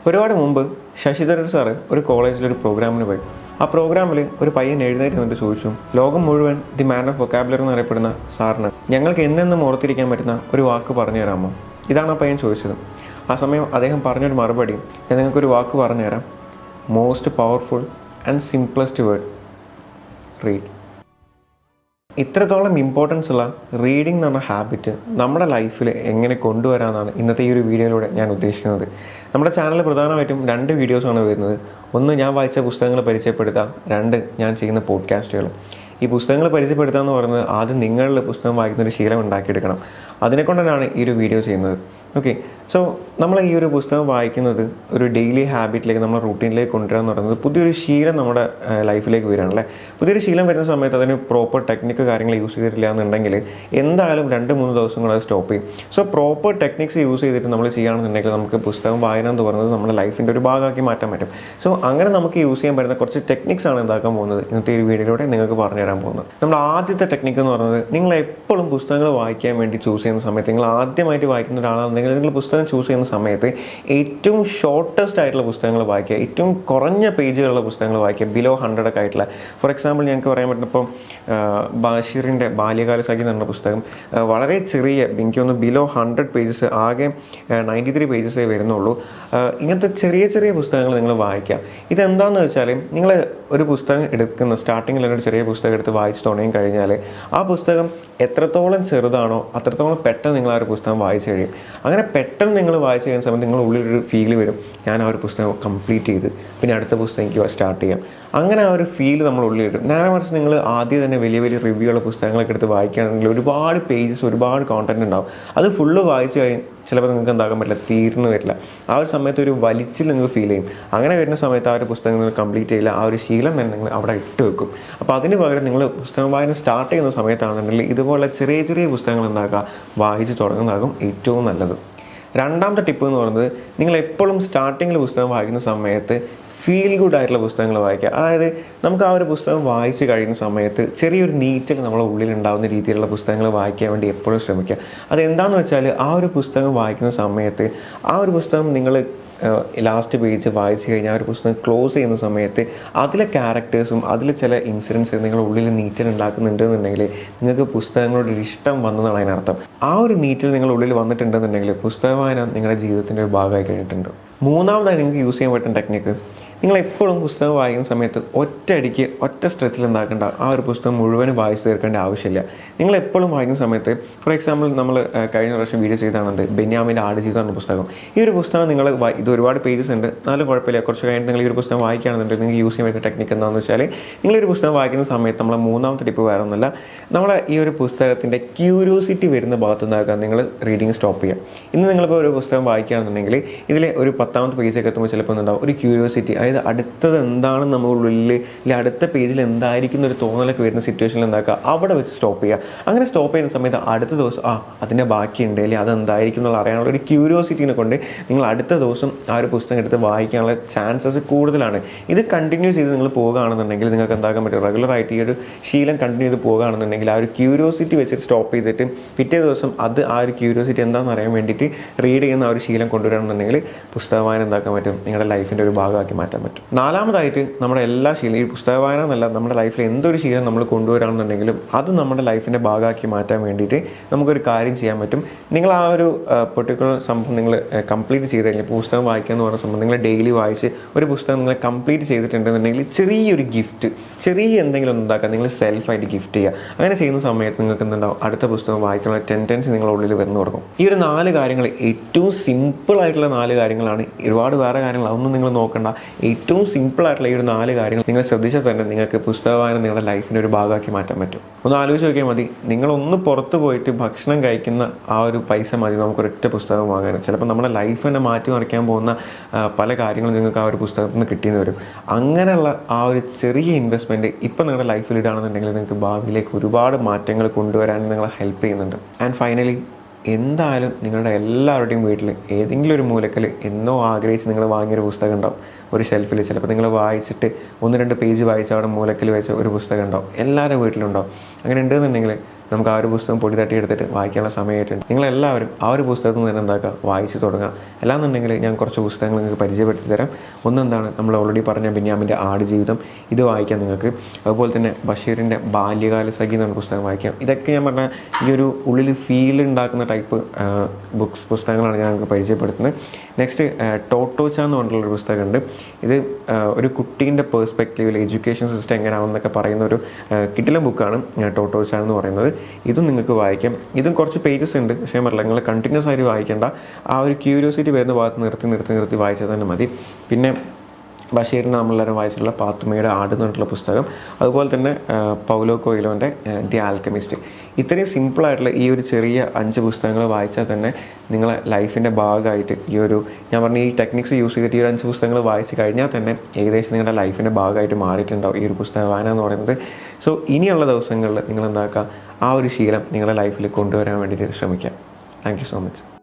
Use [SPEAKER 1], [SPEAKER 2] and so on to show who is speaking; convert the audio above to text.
[SPEAKER 1] ഒരുപാട് മുമ്പ് ശശിധരൻ സാറ് ഒരു കോളേജിലൊരു പ്രോഗ്രാമിന് പോയി. ആ പ്രോഗ്രാമിൽ ഒരു പയ്യൻ എഴുന്നേറ്റ് നിന്നിട്ട് ചോദിച്ചു, ലോകം മുഴുവൻ ദി മാൻ ഓഫ് വൊക്കാബുലറി എന്നറിയപ്പെടുന്ന സാറിന് ഞങ്ങൾക്ക് എന്നെന്നും ഓർത്തിരിക്കാൻ പറ്റുന്ന ഒരു വാക്ക് പറഞ്ഞു തരാമോ? ഇതാണ് ആ പയ്യൻ ചോദിച്ചത്. ആ സമയം അദ്ദേഹം പറഞ്ഞൊരു മറുപടി, ഞാൻ നിങ്ങൾക്കൊരു വാക്ക് പറഞ്ഞുതരാം. Most powerful and simplest word, read. ഇത്രത്തോളം ഇമ്പോർട്ടൻസ് ഉള്ള റീഡിംഗ് എന്ന് പറഞ്ഞ ഹാബിറ്റ് നമ്മുടെ ലൈഫിൽ എങ്ങനെ കൊണ്ടുവരാമെന്നാണ് ഇന്നത്തെ ഈ ഒരു വീഡിയോയിലൂടെ ഞാൻ ഉദ്ദേശിക്കുന്നത്. നമ്മുടെ ചാനൽ പ്രധാനമായിട്ടും 2 വീഡിയോസാണ് വരുന്നത്. ഒന്ന്, ഞാൻ വായിച്ച പുസ്തകങ്ങൾ പരിചയപ്പെടുത്തുക. 2, ഞാൻ ചെയ്യുന്ന പോഡ്കാസ്റ്റുകൾ. ഈ പുസ്തകങ്ങൾ പരിചയപ്പെടുത്തുക എന്ന് പറയുന്നത് ആദ്യം നിങ്ങളിൽ പുസ്തകം വായിക്കുന്നൊരു ശീലം ഉണ്ടാക്കിയെടുക്കണം. അതിനെക്കൊണ്ടാണ് ഈ ഒരു വീഡിയോ ചെയ്യുന്നത്. ഓക്കെ, സോ നമ്മൾ ഈ ഒരു പുസ്തകം വായിക്കുന്നത് ഒരു ഡെയിലി ഹാബിറ്റിലേക്ക്, നമ്മുടെ റൂട്ടീനിലേക്ക് കൊണ്ടുവരിക എന്ന് പറയുന്നത് പുതിയൊരു ശീലം നമ്മുടെ ലൈഫിലേക്ക് വരികയാണ് അല്ലേ. പുതിയൊരു ശീലം വരുന്ന സമയത്ത് അതിന് പ്രോപ്പർ ടെക്നിക്ക് കാര്യങ്ങൾ യൂസ് ചെയ്തിട്ടില്ല എന്നുണ്ടെങ്കിൽ എന്തായാലും 2-3 ദിവസം കൂടെ അത് സ്റ്റോപ്പ് ചെയ്യും. സോ പ്രോപ്പർ ടെക്നിക്സ് യൂസ് ചെയ്തിട്ട് നമ്മൾ ചെയ്യുകയാണെന്നുണ്ടെങ്കിൽ നമുക്ക് പുസ്തകം വായന എന്ന് പറയുന്നത് നമ്മുടെ ലൈഫിൻ്റെ ഒരു ഭാഗമാക്കി മാറ്റാൻ പറ്റും. സോ അങ്ങനെ നമുക്ക് യൂസ് ചെയ്യാൻ പറ്റുന്ന കുറച്ച് ടെക്നിക്സ് ആണ് എന്താക്കാൻ പോകുന്നത് ഇന്നത്തെ ഈ വീഡിയോയിലൂടെ നിങ്ങൾക്ക് പറഞ്ഞു തരാൻ പോകുന്നത്. നമ്മുടെ ആദ്യത്തെ ടെക്നിക്ക് എന്ന് പറയുന്നത്, നിങ്ങൾ എപ്പോഴും പുസ്തകങ്ങൾ വായിക്കാൻ വേണ്ടി ചൂസ് ചെയ്യുന്ന സമയത്ത്, നിങ്ങൾ ആദ്യമായിട്ട് വായിക്കുന്ന ഒരാളാണെന്നുണ്ടെങ്കിൽ നിങ്ങൾ പുസ്തകം ചൂസ് ചെയ്യുന്ന സമയത്ത് ഏറ്റവും ഷോർട്ടസ്റ്റ് ആയിട്ടുള്ള പുസ്തകങ്ങൾ വായിക്കുക, ഏറ്റവും കുറഞ്ഞ പേജുകളുള്ള പുസ്തകങ്ങൾ വായിക്കുക, ബിലോ 100 ഒക്കെ ആയിട്ടുള്ള. ഫോർ എക്സാമ്പിൾ ഞങ്ങൾക്ക് പറയാൻ പറ്റുന്ന ഇപ്പം ബഷീറിൻ്റെ ബാല്യകാല സഖി എന്ന് പറഞ്ഞ പുസ്തകം വളരെ ചെറിയ, എനിക്കൊന്ന് ബിലോ 100 പേജസ്, ആകെ 93 പേജസേ വരുന്നുള്ളൂ. ഇങ്ങനത്തെ ചെറിയ ചെറിയ പുസ്തകങ്ങൾ നിങ്ങൾ വായിക്കുക. ഇതെന്താണെന്ന് വെച്ചാൽ, നിങ്ങൾ ഒരു പുസ്തകം എടുക്കുന്ന സ്റ്റാർട്ടിങ്ങിൽ ഒരു ചെറിയ പുസ്തകം എടുത്ത് വായിച്ച് തുടങ്ങി കഴിഞ്ഞാൽ ആ പുസ്തകം എത്രത്തോളം ചെറുതാണോ അത്രത്തോളം പെട്ടെന്ന് നിങ്ങൾ ആ ഒരു പുസ്തകം വായിച്ച് കഴിയും. അങ്ങനെ പെട്ടെന്ന് നിങ്ങൾ വായിച്ച് കഴിയുന്ന സമയത്ത് നിങ്ങളുടെ ഉള്ളിലൊരു ഫീൽ വരും, ഞാൻ ആ ഒരു പുസ്തകം കംപ്ലീറ്റ് ചെയ്ത് പിന്നെ അടുത്ത പുസ്തകം എനിക്ക് സ്റ്റാർട്ട് ചെയ്യാം. അങ്ങനെ ആ ഒരു ഫീൽ നമ്മൾ ഉള്ളിൽ വരും. നേരെ മറിച്ച് നിങ്ങൾ ആദ്യം തന്നെ വലിയ വലിയ റിവ്യൂ ഉള്ള പുസ്തകങ്ങളൊക്കെ എടുത്ത് വായിക്കുകയാണെങ്കിൽ ഒരുപാട് പേജസ്, ഒരുപാട് കോണ്ടന്റ് ഉണ്ടാവും. അത് ഫുള്ള് വായിച്ച് കഴിഞ്ഞ് ചിലപ്പോൾ നിങ്ങൾക്ക് എന്താക്കാൻ പറ്റില്ല, തീർന്നു വരില്ല. ആ ഒരു സമയത്ത് ഒരു വലിച്ചിൽ നിങ്ങൾക്ക് ഫീൽ ചെയ്യും. അങ്ങനെ വരുന്ന സമയത്ത് ആ ഒരു പുസ്തകം നിങ്ങൾ കംപ്ലീറ്റ് ചെയ്യില്ല. ആ ഒരു ശീലം തന്നെ നിങ്ങൾ അവിടെ ഇട്ട് വെക്കും. അപ്പോൾ അതിന് പകരം നിങ്ങൾ പുസ്തകം വായന സ്റ്റാർട്ട് ചെയ്യുന്ന സമയത്താണെന്നുണ്ടെങ്കിൽ ഇതുപോലെ ചെറിയ ചെറിയ പുസ്തകങ്ങൾ എന്താക്കുക, വായിച്ച് തുടങ്ങുന്നതാകും ഏറ്റവും നല്ലത്. രണ്ടാമത്തെ ടിപ്പ് എന്ന് പറയുന്നത്, നിങ്ങൾ എപ്പോഴും സ്റ്റാർട്ടിങ്ങിൽ പുസ്തകം വായിക്കുന്ന സമയത്ത് ഫീൽ ഗുഡ് ആയിട്ടുള്ള പുസ്തകങ്ങൾ വായിക്കുക. അതായത് നമുക്ക് ആ ഒരു പുസ്തകം വായിച്ച് കഴിയുന്ന സമയത്ത് ചെറിയൊരു നീറ്റൽ നമ്മുടെ ഉള്ളിൽ ഉണ്ടാകുന്ന രീതിയിലുള്ള പുസ്തകങ്ങൾ വായിക്കാൻ വേണ്ടി എപ്പോഴും ശ്രമിക്കുക. അതെന്താണെന്ന് വെച്ചാൽ, ആ ഒരു പുസ്തകം വായിക്കുന്ന സമയത്ത് ആ ഒരു പുസ്തകം നിങ്ങൾ ലാസ്റ്റ് പേജ് വായിച്ച് കഴിഞ്ഞാൽ ആ ഒരു പുസ്തകം ക്ലോസ് ചെയ്യുന്ന സമയത്ത് അതിലെ ക്യാരക്ടേഴ്സും അതിലെ ചില ഇൻസിഡൻസ് നിങ്ങളുടെ ഉള്ളിൽ നീറ്റൽ ഉണ്ടാക്കുന്നുണ്ടെന്നുണ്ടെങ്കിൽ നിങ്ങൾക്ക് പുസ്തകങ്ങളോട് ഒരു ഇഷ്ടം വന്നതാണ് അതിനർത്ഥം. ആ ഒരു നീറ്റൽ നിങ്ങളുടെ ഉള്ളിൽ വന്നിട്ടുണ്ടെന്നുണ്ടെങ്കിൽ പുസ്തക വായന നിങ്ങളുടെ ജീവിതത്തിൻ്റെ ഒരു ഭാഗമായി കഴിഞ്ഞിട്ടുണ്ട്. മൂന്നാമതായി നിങ്ങൾക്ക് യൂസ് ചെയ്യാൻ പറ്റുന്ന ടെക്നിക്ക്, നിങ്ങൾ എപ്പോഴും പുസ്തകം വായിക്കുന്ന സമയത്ത് ഒറ്റയടിക്ക് ഒറ്റ സ്ട്രെച്ചിൽ എന്താക്കേണ്ട, ആ ഒരു പുസ്തകം മുഴുവനും വായിച്ച് തീർക്കേണ്ട ആവശ്യമില്ല. നിങ്ങൾ എപ്പോഴും വായിക്കുന്ന സമയത്ത്, ഫോർ എക്സാമ്പിൾ നമ്മൾ കഴിഞ്ഞ പ്രാവശ്യം വീഡിയോ ചെയ്താണത് ബെന്യാമിൻ്റെ ആടുജീവിതം എന്ന പുസ്തകം. ഈ ഒരു പുസ്തകം നിങ്ങൾ ഇത് ഒരുപാട് പേജസ് ഉണ്ട്, എന്നാലും കുഴപ്പമില്ല, കുറച്ച് കഴിഞ്ഞിട്ട് നിങ്ങൾ ഈ ഒരു പുസ്തകം വായിക്കുകയാണെന്നുണ്ടെങ്കിൽ നിങ്ങൾക്ക് യൂസ് ചെയ്യാൻ പറ്റുന്ന ടെക്നിക്ക് എന്താണെന്ന് വെച്ചാൽ, നിങ്ങളൊരു പുസ്തകം വായിക്കുന്ന സമയത്ത് നമ്മളെ മൂന്നാമത്തെ ടിപ്പ് വേറെ ഒന്നുമല്ല, നമ്മളെ ഈ ഒരു പുസ്തകത്തിൻ്റെ ക്യൂരിയോസിറ്റി വരുന്ന ഭാഗത്ത് നിന്നാക്കാൻ നിങ്ങൾ റീഡിങ് സ്റ്റോപ്പ് ചെയ്യുക. ഇന്ന് നിങ്ങളിപ്പോൾ ഒരു പുസ്തകം വായിക്കുകയാണെന്നുണ്ടെങ്കിൽ ഇതിൽ ഒരു 10ാമത്തെ പേജൊക്കെ എത്തുമ്പോൾ ചിലപ്പോൾ ഉണ്ടാവും ഒരു ക്യൂരിയോസിറ്റി, അതായത് അടുത്തത് എന്താണെന്ന് നമ്മുടെ ഉള്ളിൽ, അല്ലെങ്കിൽ അടുത്ത പേജിൽ എന്തായിരിക്കും ഒരു തോന്നലൊക്കെ വരുന്ന സിറ്റുവേഷനിൽ എന്താക്കുക, അവിടെ വെച്ച് സ്റ്റോപ്പ് ചെയ്യുക. അങ്ങനെ സ്റ്റോപ്പ് ചെയ്യുന്ന സമയത്ത് അടുത്ത ദിവസം അതിൻ്റെ ബാക്കിയുണ്ട്, അല്ലെങ്കിൽ അതെന്തായിരിക്കും എന്നുള്ള അറിയാനുള്ള ഒരു ക്യൂരിയോസിറ്റിനെ കൊണ്ട് നിങ്ങൾ അടുത്ത ദിവസം ആ ഒരു പുസ്തകം എടുത്ത് വായിക്കാനുള്ള ചാൻസസ് കൂടുതലാണ്. ഇത് കണ്ടിന്യൂ ചെയ്ത് നിങ്ങൾ പോകുകയാണെന്നുണ്ടെങ്കിൽ നിങ്ങൾക്ക് എന്താക്കാൻ പറ്റും, റെഗുലറായിട്ട് ഈ ഒരു ശീലം കണ്ടിന്യൂ ചെയ്ത് പോകുകയാണെന്നുണ്ടെങ്കിൽ ആ ഒരു ക്യൂരിയോസിറ്റി വെച്ച് സ്റ്റോപ്പ് ചെയ്തിട്ട് പിറ്റേ ദിവസം ആ ഒരു ക്യൂരിയോസിറ്റി എന്താണെന്ന് അറിയാൻ വേണ്ടിയിട്ട് റീഡ് ചെയ്യുന്ന ആ ഒരു ശീലം കൊണ്ടുവരികയാണെന്നുണ്ടെങ്കിൽ പുസ്തക വായന എന്താക്കാൻ പറ്റും, നിങ്ങളുടെ ലൈഫിൻ്റെ ഒരു ഭാഗമാക്കി മാറ്റാൻ പറ്റും. നാലാമതായിട്ട്, നമ്മുടെ എല്ലാ ശീലം, ഈ പുസ്തക വായന എന്നല്ല, നമ്മുടെ ലൈഫിൽ എന്തൊരു ശീലം നമ്മൾ കൊണ്ടുവരാണെന്നുണ്ടെങ്കിലും അത് നമ്മുടെ ലൈഫിൻ്റെ ഭാഗമാക്കി മാറ്റാൻ വേണ്ടിയിട്ട് നമുക്കൊരു കാര്യം ചെയ്യാൻ പറ്റും. നിങ്ങൾ ആ ഒരു പെർട്ടിക്കുലർ സംഭവം നിങ്ങൾ കംപ്ലീറ്റ് ചെയ്ത് കഴിഞ്ഞാൽ, പുസ്തകം വായിക്കുക എന്ന് പറയുന്ന സംഭവം നിങ്ങൾ ഡെയിലി വായിച്ച് ഒരു പുസ്തകം നിങ്ങൾ കംപ്ലീറ്റ് ചെയ്തിട്ടുണ്ടെന്നുണ്ടെങ്കിൽ ചെറിയൊരു ഗിഫ്റ്റ്, ചെറിയ എന്തെങ്കിലും ഒന്ന് ഉണ്ടാക്കുക, നിങ്ങൾ സെൽഫായിട്ട് ഗിഫ്റ്റ് ചെയ്യുക. അങ്ങനെ ചെയ്യുന്ന സമയത്ത് നിങ്ങൾക്ക് എന്തുണ്ടാവും, അടുത്ത പുസ്തകം വായിക്കാനുള്ള ടെൻഡൻസി നിങ്ങളുടെ ഉള്ളിൽ വന്നു തുടങ്ങും. ഈ ഒരു 4 കാര്യങ്ങൾ ഏറ്റവും സിമ്പിളായിട്ടുള്ള 4 കാര്യങ്ങളാണ്. ഒരുപാട് വേറെ കാര്യങ്ങൾ അതൊന്നും നിങ്ങൾ നോക്കണ്ട. ഏറ്റവും സിമ്പിളായിട്ടുള്ള ഈ ഒരു 4 കാര്യങ്ങൾ നിങ്ങൾ ശ്രദ്ധിച്ചാൽ തന്നെ നിങ്ങൾക്ക് പുസ്തക വായന നിങ്ങളുടെ ലൈഫിൻ്റെ ഒരു ഭാഗമാക്കി മാറ്റാൻ പറ്റും. ഒന്ന് ആലോചിച്ച് നോക്കിയാൽ മതി, നിങ്ങളൊന്ന് പുറത്ത് പോയിട്ട് ഭക്ഷണം കഴിക്കുന്ന ആ ഒരു പൈസ മതി നമുക്കൊരൊറ്റ പുസ്തകം വാങ്ങാൻ. ചിലപ്പോൾ നമ്മുടെ ലൈഫ് തന്നെ മാറ്റി മറിക്കാൻ പോകുന്ന പല കാര്യങ്ങളും നിങ്ങൾക്ക് ആ ഒരു പുസ്തകത്തിൽ നിന്ന് കിട്ടിയെന്ന് വരും. അങ്ങനെയുള്ള ആ ഒരു ചെറിയ ഇൻവെസ്റ്റ്മെൻറ്റ് ഇപ്പം നിങ്ങളുടെ ലൈഫിൽ ഇടുകയാണെന്നുണ്ടെങ്കിൽ നിങ്ങൾക്ക് ഭാവിയിലേക്ക് ഒരുപാട് മാറ്റങ്ങൾ കൊണ്ടുവരാൻ നിങ്ങളെ ഹെൽപ്പ് ചെയ്യുന്നുണ്ട്. ആൻഡ് ഫൈനലി, എന്തായാലും നിങ്ങളുടെ എല്ലാവരുടെയും വീട്ടിൽ ഏതെങ്കിലും ഒരു മൂലക്കൽ എന്നോ ആഗ്രഹിച്ച് നിങ്ങൾ വാങ്ങിയൊരു പുസ്തകം ഉണ്ടാവും. ഒരു ഷെൽഫിൽ ചിലപ്പോൾ നിങ്ങൾ വായിച്ചിട്ട് 1-2 പേജ് വായിച്ച് അവിടെ മൂലക്കൽ വെച്ച ഒരു പുസ്തകം ഉണ്ടാവും. എല്ലാവരുടെ വീട്ടിലുണ്ടാവും. അങ്ങനെ ഉണ്ടെന്നുണ്ടെങ്കിൽ നമുക്ക് ആ ഒരു പുസ്തകം പൊടി തട്ടി എടുത്തിട്ട് വായിക്കാനുള്ള സമയമായിട്ടുണ്ട്. നിങ്ങളെല്ലാവരും ആ ഒരു പുസ്തകത്തിൽ നിന്ന് തന്നെ എന്താക്കുക, വായിച്ച് തുടങ്ങുക. അല്ലാന്നുണ്ടെങ്കിൽ ഞാൻ കുറച്ച് പുസ്തകങ്ങൾ നിങ്ങൾക്ക് പരിചയപ്പെടുത്തി തരാം. ഒന്നെന്താണ്, നമ്മൾ ഓൾറെഡി പറഞ്ഞ ബെന്യാമിൻ്റെ ആടുജീവിതം, ഇത് വായിക്കാം നിങ്ങൾക്ക്. അതുപോലെ തന്നെ ബഷീറിൻ്റെ ബാല്യകാല സഖി എന്ന പുസ്തകം വായിക്കാം. ഇതൊക്കെ ഞാൻ പറഞ്ഞ ഈ ഒരു ഉള്ളിൽ ഫീൽ ഉണ്ടാക്കുന്ന ടൈപ്പ് പുസ്തകങ്ങളാണ് ഞാൻ നിങ്ങൾക്ക് പരിചയപ്പെടുത്തുന്നത്. നെക്സ്റ്റ് ടോട്ടോച്ച എന്ന് പറഞ്ഞിട്ടുള്ളൊരു പുസ്തകമുണ്ട്. ഇത് ഒരു കുട്ടീൻ്റെ പേഴ്സ്പെക്റ്റീവിൽ എഡ്യൂക്കേഷൻ സിസ്റ്റം എങ്ങനെയാണെന്നൊക്കെ പറയുന്ന ഒരു കിടിലൻ ബുക്കാണ് ടോട്ടോച്ച എന്ന് പറയുന്നത്. ഇതും നിങ്ങൾക്ക് വായിക്കാം. ഇതും കുറച്ച് പേജസ് ഉണ്ട്, പക്ഷേ പറയില്ല, നിങ്ങൾ കണ്ടിന്യൂസ് ആയിട്ട് വായിക്കേണ്ട. ആ ഒരു ക്യൂരിയോസിറ്റി വരുന്ന ഭാഗത്ത് നിർത്തി വായിച്ചാൽ തന്നെ മതി. പിന്നെ ബഷീറിനെ നമ്മളെല്ലാവരും വായിച്ചിട്ടുള്ള പാത്തുമ്മയുടെ ആട് എന്ന് പറഞ്ഞിട്ടുള്ള പുസ്തകം, അതുപോലെ തന്നെ പൗലോ കൊയ്ലോൻ്റെ ദി ആൽക്കമിസ്റ്റ്. ഇത്രയും സിമ്പിളായിട്ടുള്ള ഈ ഒരു ചെറിയ 5 പുസ്തകങ്ങൾ വായിച്ചാൽ തന്നെ നിങ്ങളെ ലൈഫിൻ്റെ ഭാഗമായിട്ട് ഈ ഒരു ഞാൻ പറഞ്ഞ ഈ ടെക്നിക്സ് യൂസ് ചെയ്തിട്ട് ഈ 5 പുസ്തകങ്ങൾ വായിച്ച് കഴിഞ്ഞാൽ തന്നെ ഏകദേശം നിങ്ങളുടെ ലൈഫിൻ്റെ ഭാഗമായിട്ട് മാറിയിട്ടുണ്ടാവും ഈ ഒരു പുസ്തക വായന എന്ന് പറയുന്നത്. സോ ഇനിയുള്ള ദിവസങ്ങളിൽ നിങ്ങൾ എന്താക്കുക, ആ ഒരു ശീലം നിങ്ങളുടെ ലൈഫിൽ കൊണ്ടുവരാൻ വേണ്ടിയിട്ട് ശ്രമിക്കാം. Thank you so much.